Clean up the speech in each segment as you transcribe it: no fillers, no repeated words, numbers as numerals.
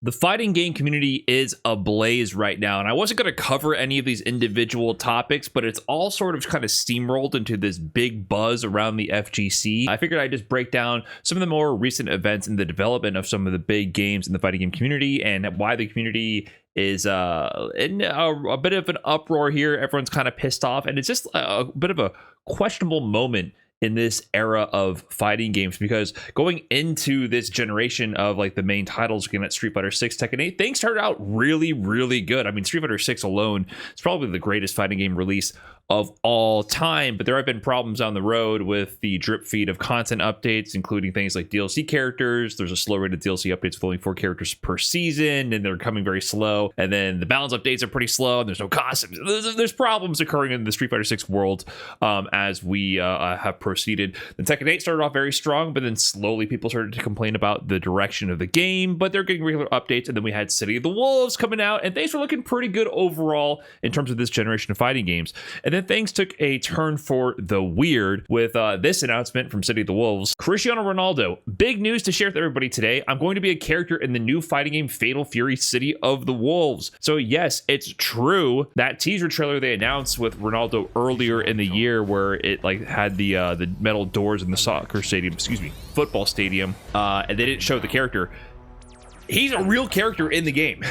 The fighting game community is ablaze right now, and I wasn't going to cover any of these individual topics, but it's all sort of kind of steamrolled into this big buzz around the FGC. I figured I'd just break down some of the more recent events in the development of some of the big games in the fighting game community and why the community is in a bit of an uproar here. Everyone's kind of pissed off, and it's just a bit of a questionable moment in this era of fighting games, because going into this generation of like the main titles, looking at Street Fighter 6, Tekken 8, things started out really, really good. I mean, Street Fighter 6 alone is probably the greatest fighting game release of all time, but there have been problems on the road with the drip feed of content updates, including things like DLC characters. There's a slow rate of DLC updates with only 4 characters per season, and they're coming very slow. And then the balance updates are pretty slow, and there's no costumes. There's problems occurring in the Street Fighter 6 world as we have proceeded. The Tekken 8 started off very strong, but then slowly people started to complain about the direction of the game, but they're getting regular updates. And then we had City of the Wolves coming out, and things were looking pretty good overall in terms of this generation of fighting games. And then things took a turn for the weird with this announcement from City of the Wolves. Cristiano Ronaldo, big news to share with everybody today. I'm going to be a character in the new fighting game Fatal Fury City of the Wolves. So yes, it's true. That teaser trailer they announced with Ronaldo earlier in the year, where it like had the metal doors in the football stadium, and they didn't show the character. He's a real character in the game.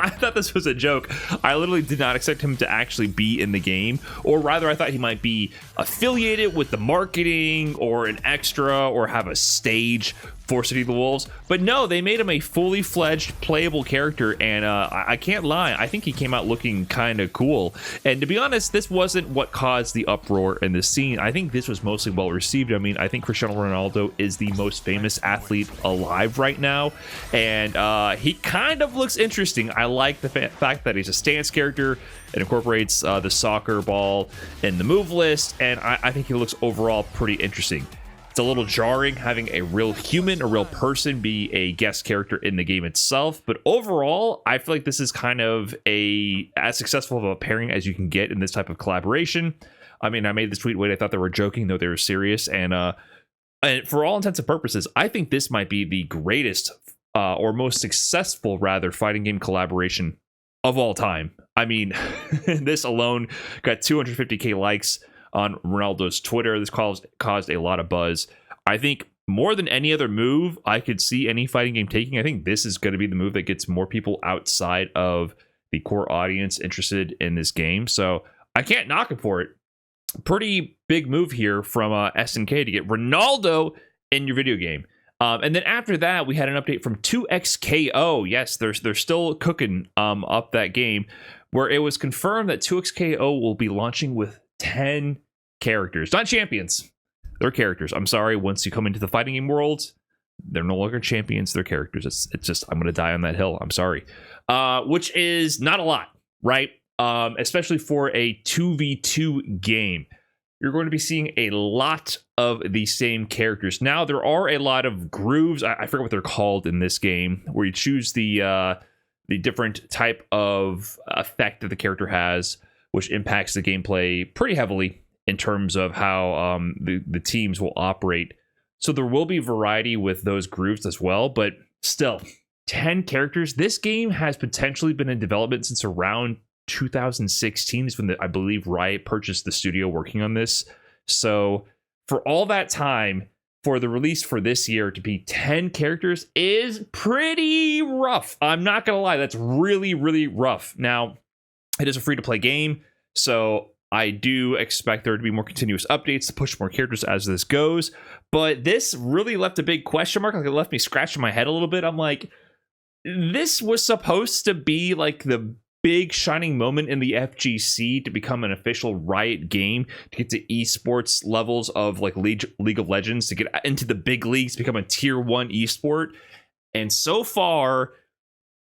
I thought this was a joke. I literally did not expect him to actually be in the game, or rather I thought he might be affiliated with the marketing or an extra or have a stage for City of the Wolves. But no, they made him a fully fledged playable character, and I can't lie, I think he came out looking kind of cool. And to be honest, this wasn't what caused the uproar in the scene. I think this was mostly well received. I mean, I think Cristiano Ronaldo is the most famous athlete alive right now, and he kind of looks interesting. I like the fact that he's a stance character. It incorporates the soccer ball in the move list, and I think he looks overall pretty interesting. It's a little jarring having a real human, a real person be a guest character in the game itself, but overall, I feel like this is kind of as successful of a pairing as you can get in this type of collaboration. I mean, I made this tweet when I thought they were joking, though they were serious, and for all intents and purposes, I think this might be the greatest or most successful, rather, fighting game collaboration of all time. I mean, this alone got 250k likes on Ronaldo's Twitter. This caused a lot of buzz. I think more than any other move I could see any fighting game taking, I think this is going to be the move that gets more people outside of the core audience interested in this game. So I can't knock him for it. Pretty big move here from SNK to get Ronaldo in your video game. And then after that, we had an update from 2XKO. Yes, they're still cooking up that game, where it was confirmed that 2XKO will be launching with 10 characters. Not champions. They're characters. I'm sorry. Once you come into the fighting game world, they're no longer champions. They're characters. It's just, I'm going to die on that hill. I'm sorry. Which is not a lot, right? Especially for a 2v2 game. You're going to be seeing a lot of the same characters. Now, there are a lot of grooves. I forget what they're called in this game, where you choose the different type of effect that the character has, which impacts the gameplay pretty heavily in terms of how the teams will operate. So there will be variety with those grooves as well, but still, 10 characters. This game has potentially been in development since around 2016 is when I believe Riot purchased the studio working on this. So for all that time, for the release for this year to be 10 characters is pretty rough. I'm not gonna lie, that's really, really rough. Now, it is a free-to-play game, so I do expect there to be more continuous updates to push more characters as this goes, but this really left a big question mark. Like, it left me scratching my head a little bit. I'm like, this was supposed to be like the big shining moment in the FGC to become an official Riot game, to get to esports levels of like League of Legends, to get into the big leagues, become a tier 1 esport. And so far,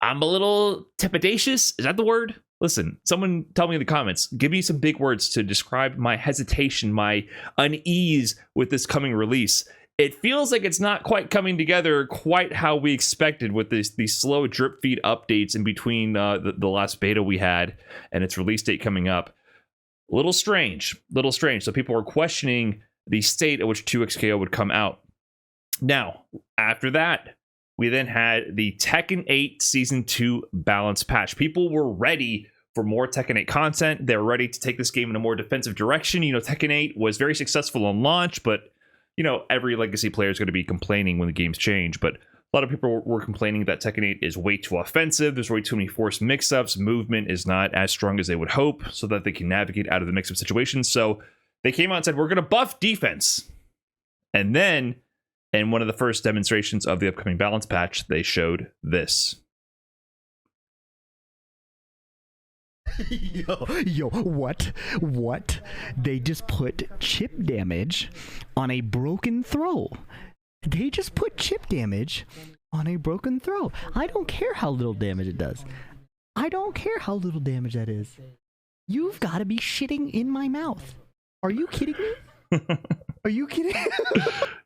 I'm a little trepidatious. Is that the word? Listen, someone tell me in the comments. Give me some big words to describe my hesitation, my unease with this coming release. It feels like it's not quite coming together quite how we expected, with these slow drip feed updates in between the last beta we had and its release date coming up. Little strange. So people are questioning the state at which 2XKO would come out. Now, after that, we then had the Tekken 8 Season 2 balance patch. People were ready for more Tekken 8 content. They're ready to take this game in a more defensive direction. Tekken 8 was very successful on launch, but, every legacy player is going to be complaining when the games change. But a lot of people were complaining that Tekken 8 is way too offensive. There's way too many forced mix-ups. Movement is not as strong as they would hope so that they can navigate out of the mix-up situations. So they came out and said, we're going to buff defense. And then, in one of the first demonstrations of the upcoming balance patch, they showed this. Yo, what? They just put chip damage on a broken throw. They just put chip damage on a broken throw. I don't care how little damage it does. I don't care how little damage that is. You've got to be shitting in my mouth. Are you kidding me? Are you kidding?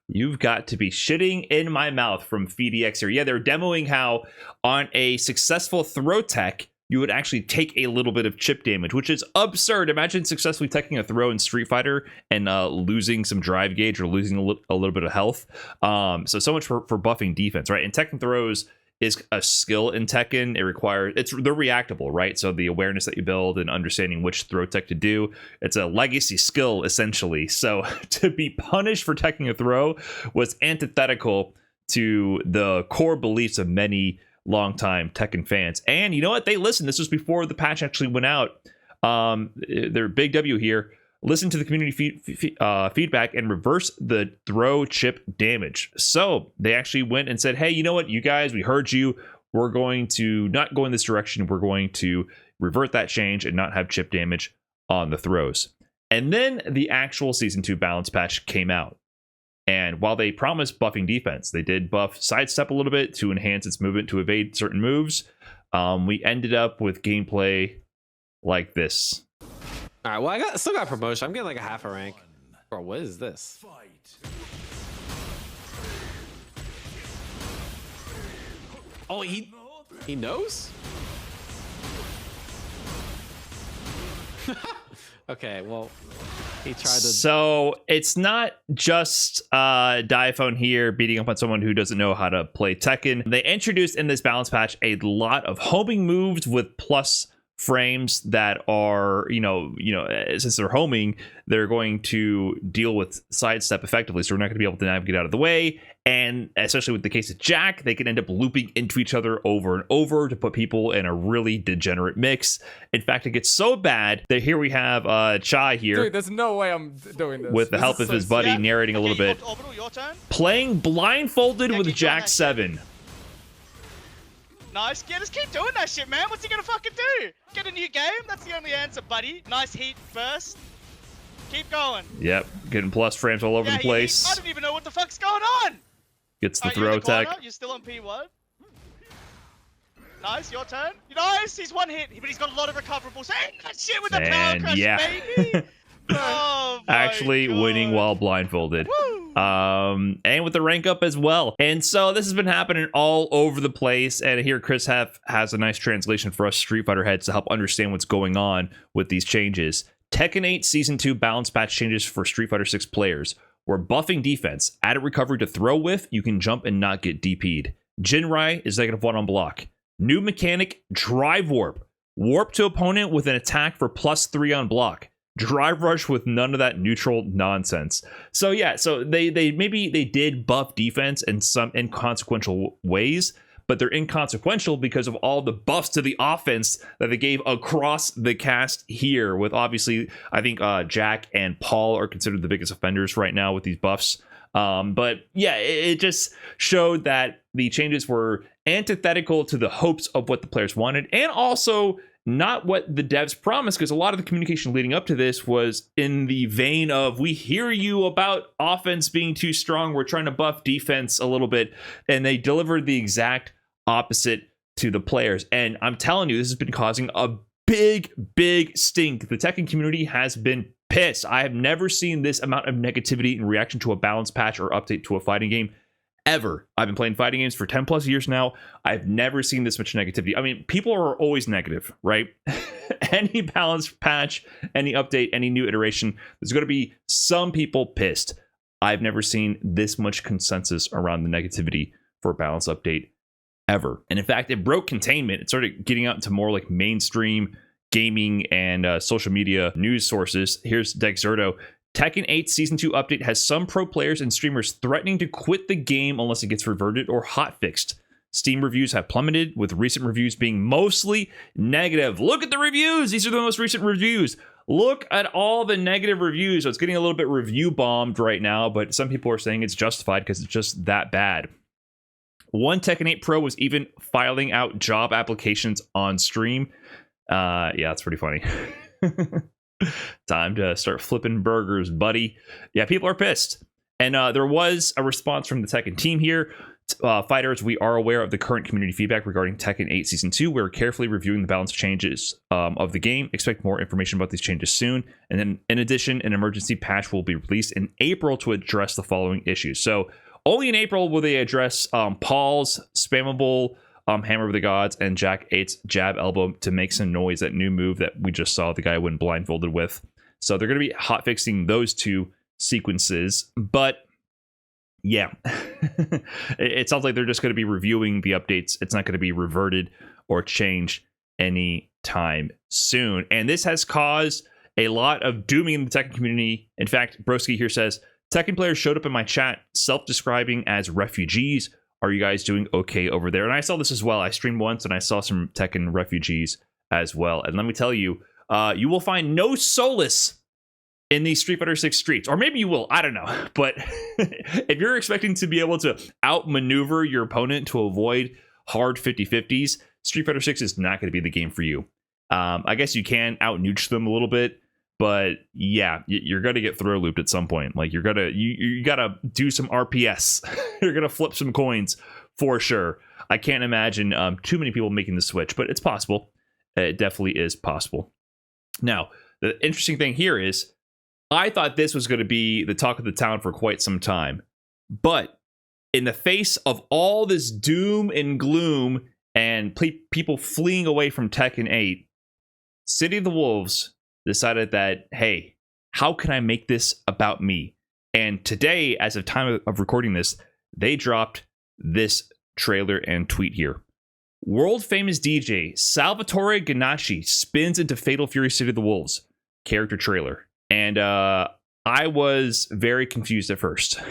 You've got to be shitting in my mouth from FeedEx here. Yeah, they're demoing how on a successful throw tech, you would actually take a little bit of chip damage, which is absurd. Imagine successfully teching a throw in Street Fighter and losing some drive gauge or losing a little bit of health. So much for buffing defense, right? And Tekken throws is a skill in Tekken. They're reactable, right? So the awareness that you build and understanding which throw tech to do, it's a legacy skill essentially. So to be punished for teching a throw was antithetical to the core beliefs of many longtime Tekken fans. And you know what? They listened. This was before the patch actually went out. Their big W here. Listen to the community feedback and reverse the throw chip damage. So they actually went and said, hey, you know what, you guys, we heard you. We're going to not go in this direction. We're going to revert that change and not have chip damage on the throws. And then the actual Season 2 balance patch came out. And while they promised buffing defense, they did buff sidestep a little bit to enhance its movement to evade certain moves. We ended up with gameplay like this. All right, well, I still got promotion. I'm getting like a half a rank. Bro, what is this? Oh, he knows? Okay, well, he tried to. So it's not just Diaphone here beating up on someone who doesn't know how to play Tekken. They introduced in this balance patch a lot of homing moves with plus frames that are, since they're homing, they're going to deal with sidestep effectively. So we're not going to be able to navigate out of the way. And especially with the case of Jack, they can end up looping into each other over and over to put people in a really degenerate mix. In fact, it gets so bad that here we have Chai here. Dude, there's no way I'm doing this. With the help of his buddy narrating a little bit. Playing blindfolded with Jack 7. Nice. Yeah, just keep doing that shit, man. What's he gonna fucking do? Get a new game? That's the only answer, buddy. Nice heat first. Keep going. Yep, getting plus frames all over the place. I don't even know what the fuck's going on. Gets the throw tech. You're still on P1. Nice, your turn. Nice, he's one hit, but he's got a lot of recoverables. Hey, that shit with the power crush, baby. Oh, actually God. Winning while blindfolded. Woo. And with the rank up as well. And so this has been happening all over the place. And here Chris has a nice translation for us Street Fighter heads to help understand what's going on with these changes. Tekken 8 Season 2 balance patch changes for Street Fighter 6 players. We're buffing defense. Added recovery to throw with. You can jump and not get DP'd. Jinrai is -1 on block. New mechanic, Drive Warp. Warp to opponent with an attack for +3 on block. Drive Rush with none of that neutral nonsense. So yeah, so they did buff defense in some inconsequential ways, but they're inconsequential because of all the buffs to the offense that they gave across the cast here. With obviously, I think Jack and Paul are considered the biggest offenders right now with these buffs. But yeah, it just showed that the changes were antithetical to the hopes of what the players wanted, and also not what the devs promised, because a lot of the communication leading up to this was in the vein of, we hear you about offense being too strong, we're trying to buff defense a little bit, and they delivered the exact opposite to the players. And I'm telling you, this has been causing a big stink. The Tekken community has been pissed. I have never seen this amount of negativity in reaction to a balance patch or update to a fighting game ever. I've been playing fighting games for 10 plus years now. I've never seen this much negativity. I mean, people are always negative, right? Any balance patch, any update, any new iteration, there's going to be some people pissed. I've never seen this much consensus around the negativity for a balance update ever. And in fact, it broke containment. It started getting out into more like mainstream gaming and social media news sources. Here's Dexerto. Tekken 8 Season 2 update has some pro players and streamers threatening to quit the game unless it gets reverted or hotfixed. Steam reviews have plummeted, with recent reviews being mostly negative. Look at the reviews. These are the most recent reviews. Look at all the negative reviews. So it's getting a little bit review bombed right now, but some people are saying it's justified because it's just that bad. One Tekken 8 Pro was even filing out job applications on stream. Yeah, that's pretty funny. Time to start flipping burgers, buddy. Yeah, people are pissed. And there was a response from the Tekken team here. Fighters, we are aware of the current community feedback regarding Tekken 8 Season 2. We're carefully reviewing the balance changes of the game. Expect more information about these changes soon. And then, in addition, an emergency patch will be released in April to address the following issues. So, only in April will they address Paul's spammable Hammer of the Gods and Jack 8's jab elbow to make some noise, that new move that we just saw the guy went blindfolded with. So, they're going to be hotfixing those two sequences. But yeah, it sounds like they're just going to be reviewing the updates. It's not going to be reverted or changed anytime soon. And this has caused a lot of dooming in the Tekken community. In fact, Broski here says, Tekken players showed up in my chat self-describing as refugees. Are you guys doing okay over there? And I saw this as well. I streamed once and I saw some Tekken refugees as well. And let me tell you, you will find no solace in these Street Fighter 6 streets. Or maybe you will, I don't know. But if you're expecting to be able to outmaneuver your opponent to avoid hard 50-50s, Street Fighter 6 is not going to be the game for you. I guess you can out-nooch them a little bit, but yeah, you're going to get throw looped at some point. Like, you gotta do some RPS. You're going to flip some coins for sure. I can't imagine too many people making the switch, but it's possible. It definitely is possible. Now, the interesting thing here is, I thought this was going to be the talk of the town for quite some time. But in the face of all this doom and gloom and people fleeing away from Tekken 8, City of the Wolves decided that, hey, how can I make this about me? And today, as of time of recording this, they dropped this trailer and tweet here. World famous DJ Salvatore Ganassi spins into Fatal Fury City of the Wolves. Character trailer. And I was very confused at first.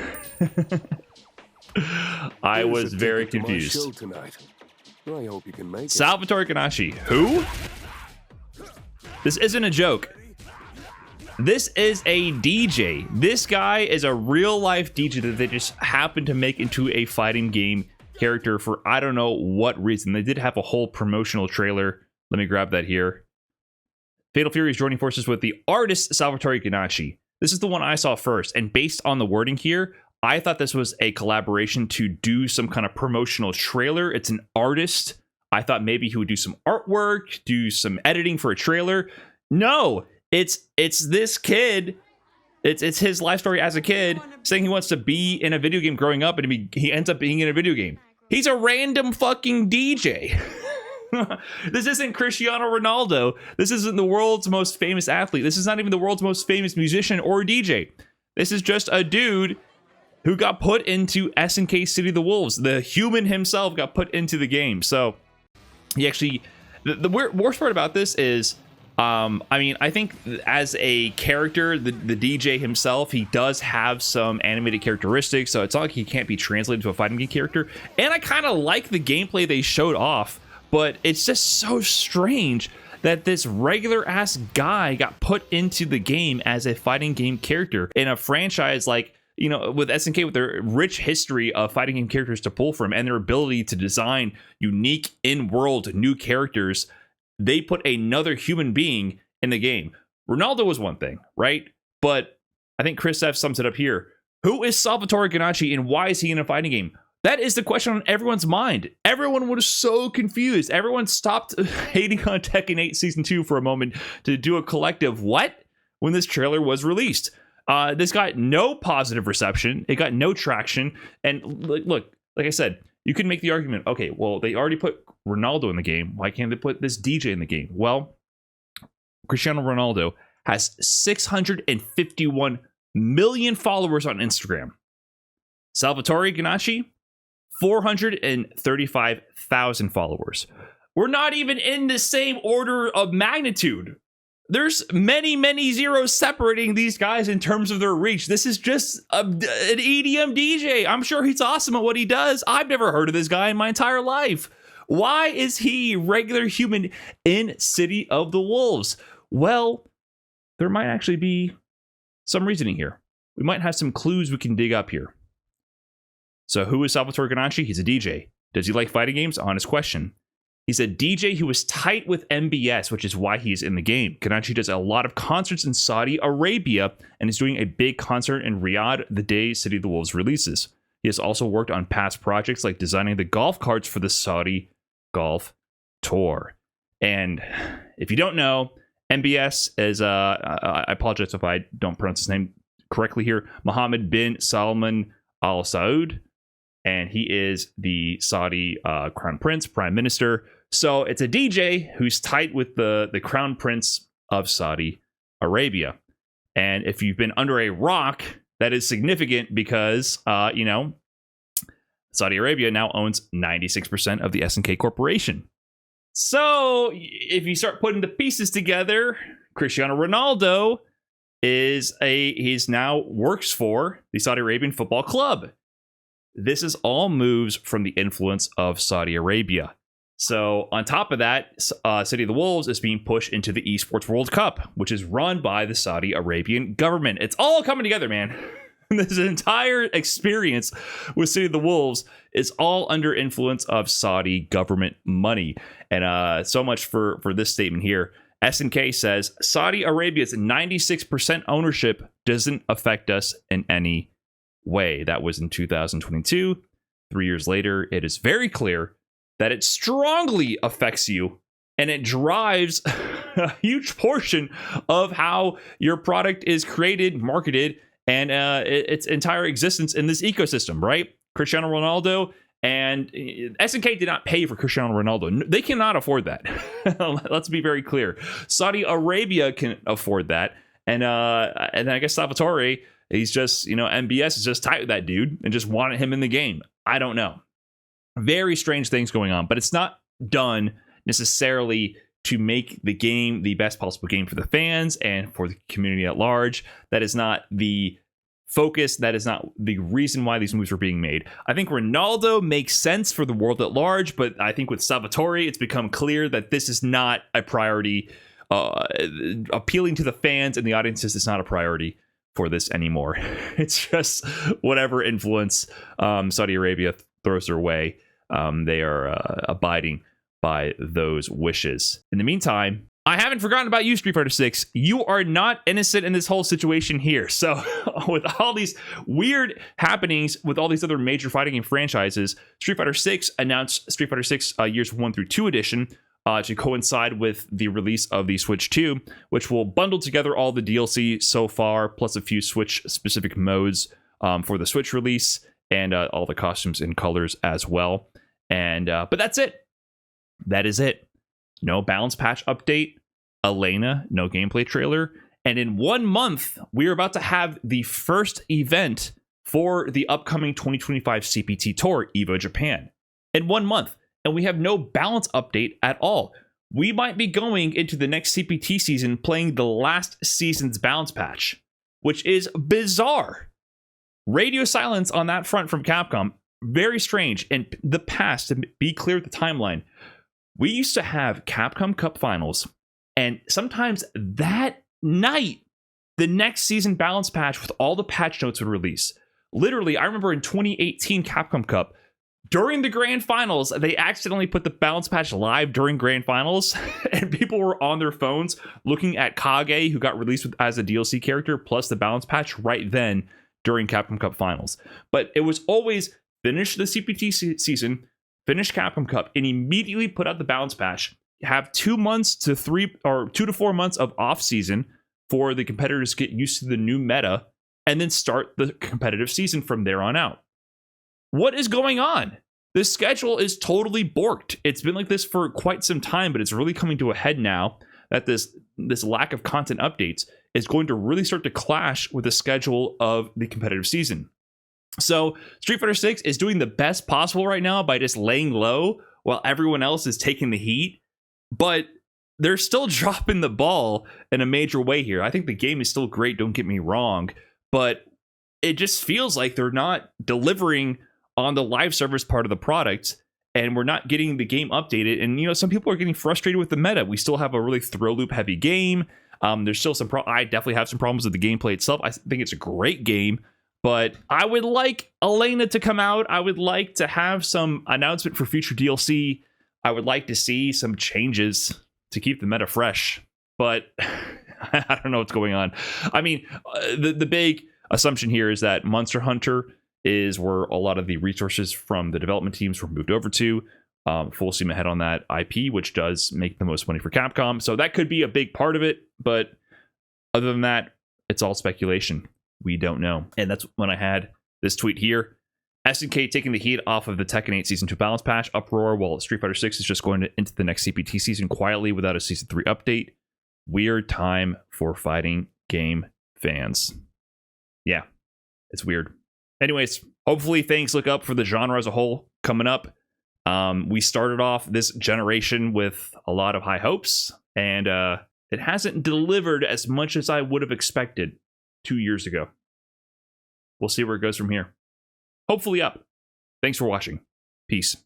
I was very confused. I hope you can make Salvatore Ganassi. Who? This isn't a joke. This is a DJ. This guy is a real life DJ that they just happened to make into a fighting game character for I don't know what reason. They did have a whole promotional trailer. Let me grab that here. Fatal Fury is joining forces with the artist Salvatore Ganassi. This is the one I saw first, and based on the wording here, I thought this was a collaboration to do some kind of promotional trailer. It's an artist. I thought maybe he would do some artwork, do some editing for a trailer. No, it's this kid. It's his life story as a kid, saying he wants to be in a video game growing up, and he ends up being in a video game. He's a random fucking DJ. This isn't Cristiano Ronaldo. This isn't the world's most famous athlete. This is not even the world's most famous musician or DJ. This is just a dude who got put into SNK City of the Wolves. The human himself got put into the game. So he actually, the worst part about this is, I mean, I think as a character, the DJ himself, he does have some animated characteristics. So it's not like he can't be translated to a fighting game character. And I kind of like the gameplay they showed off. But it's just so strange that this regular ass guy got put into the game as a fighting game character in a franchise like, you know, with SNK, with their rich history of fighting game characters to pull from and their ability to design unique in-world new characters. They put another human being in the game. Ronaldo was one thing, right? But I think Chris F sums it up here. Who is Salvatore Ganassi and why is he in a fighting game? That is the question on everyone's mind. Everyone was so confused. Everyone stopped hating on Tekken 8 Season 2 for a moment to do a collective what when this trailer was released. This got no positive reception. It got no traction. And look, like I said, you can make the argument, okay, well, they already put Ronaldo in the game. Why can't they put this DJ in the game? Well, Cristiano Ronaldo has 651 million followers on Instagram. Salvatore Ganassi, 435,000 followers. We're not even in the same order of magnitude. There's many zeros separating these guys in terms of their reach. This is just an EDM DJ. I'm sure he's awesome at what he does. I've never heard of this guy in my entire life. Why is he regular human in City of the Wolves? Well, there might actually be some reasoning here. We might have some clues we can dig up here. So who is Salvatore Ganacci? He's a DJ. Does he like fighting games? Honest question. He's a DJ who is tight with MBS, which is why he's in the game. Ganacci does a lot of concerts in Saudi Arabia and is doing a big concert in Riyadh the day City of the Wolves releases. He has also worked on past projects like designing the golf carts for the Saudi Golf Tour. And if you don't know, MBS is, I apologize if I don't pronounce his name correctly here, Mohammed bin Salman Al Saud. And he is the Saudi Crown Prince, Prime Minister. So it's a DJ who's tight with the Crown Prince of Saudi Arabia. And if you've been under a rock, that is significant because, Saudi Arabia now owns 96% of the SNK Corporation. So if you start putting the pieces together, Cristiano Ronaldo he's now works for the Saudi Arabian Football Club. This is all moves from the influence of Saudi Arabia. So on top of that, City of the Wolves is being pushed into the Esports World Cup, which is run by the Saudi Arabian government. It's all coming together, man. This entire experience with City of the Wolves is all under influence of Saudi government money. And so much for this statement here. SNK says, Saudi Arabia's 96% ownership doesn't affect us in any way. That was in 2022. 3 years later, it is very clear that it strongly affects you and it drives a huge portion of how your product is created, marketed, and its entire existence in this ecosystem, right? Cristiano Ronaldo and SNK did not pay for Cristiano Ronaldo. They cannot afford that. Let's be very clear. Saudi Arabia can afford that. And I guess Salvatore, he's just, MBS is just tight with that dude and just wanted him in the game. I don't know. Very strange things going on, but it's not done necessarily to make the game the best possible game for the fans and for the community at large. That is not the focus. That is not the reason why these moves are being made. I think Ronaldo makes sense for the world at large, but I think with Salvatore, it's become clear that this is not a priority. Appealing to the fans and the audiences is not a priority for this anymore. It's just whatever influence Saudi Arabia throws their way. They are abiding by those wishes. In the meantime, I haven't forgotten about you, Street Fighter 6. You are not innocent in this whole situation here. So with all these weird happenings with all these other major fighting game franchises, Street Fighter 6 announced Street Fighter 6 Years 1 through 2 edition to coincide with the release of the Switch 2, which will bundle together all the DLC so far, plus a few Switch-specific modes for the Switch release, and all the costumes and colors as well. And but that's it. That is it. No balance patch update. Elena, no gameplay trailer. And in 1 month, we're about to have the first event for the upcoming 2025 CPT Tour, EVO Japan. In 1 month. And we have no balance update at all. We might be going into the next CPT season playing the last season's balance patch, which is bizarre. Radio silence on that front from Capcom. Very strange. In the past, to be clear with the timeline, we used to have Capcom Cup finals, and sometimes that night, the next season balance patch with all the patch notes would release. Literally, I remember in 2018 Capcom Cup, during the grand finals, they accidentally put the balance patch live during grand finals, and people were on their phones looking at Kage, who got released as a DLC character, plus the balance patch right then during Capcom Cup finals. But it was always finish the CPT season, finish Capcom Cup, and immediately put out the balance patch. Have 2 months to 2 to 4 months of off season for the competitors to get used to the new meta, and then start the competitive season from there on out. What is going on? The schedule is totally borked. It's been like this for quite some time, but it's really coming to a head now that this lack of content updates is going to really start to clash with the schedule of the competitive season. So Street Fighter 6 is doing the best possible right now by just laying low while everyone else is taking the heat. But they're still dropping the ball in a major way here. I think the game is still great, don't get me wrong, but it just feels like they're not delivering on the live service part of the product, and we're not getting the game updated. And, you know, some people are getting frustrated with the meta. We still have a really throw loop heavy game. There's still some I definitely have some problems with the gameplay itself. I think it's a great game, but I would like Elena to come out. I would like to have some announcement for future DLC. I would like to see some changes to keep the meta fresh, but I don't know what's going on. I mean, the big assumption here is that Monster Hunter is where a lot of the resources from the development teams were moved over to. Full steam ahead on that IP, which does make the most money for Capcom. So that could be a big part of it, but other than that, it's all speculation. We don't know. And that's when I had this tweet here. SNK taking the heat off of the Tekken 8 Season 2 balance patch uproar, while Street Fighter 6 is just going into the next CPT season quietly without a Season 3 update. Weird time for fighting game fans. Yeah, it's weird. Anyways, hopefully things look up for the genre as a whole coming up. We started off this generation with a lot of high hopes, and it hasn't delivered as much as I would have expected 2 years ago. We'll see where it goes from here. Hopefully up. Thanks for watching. Peace.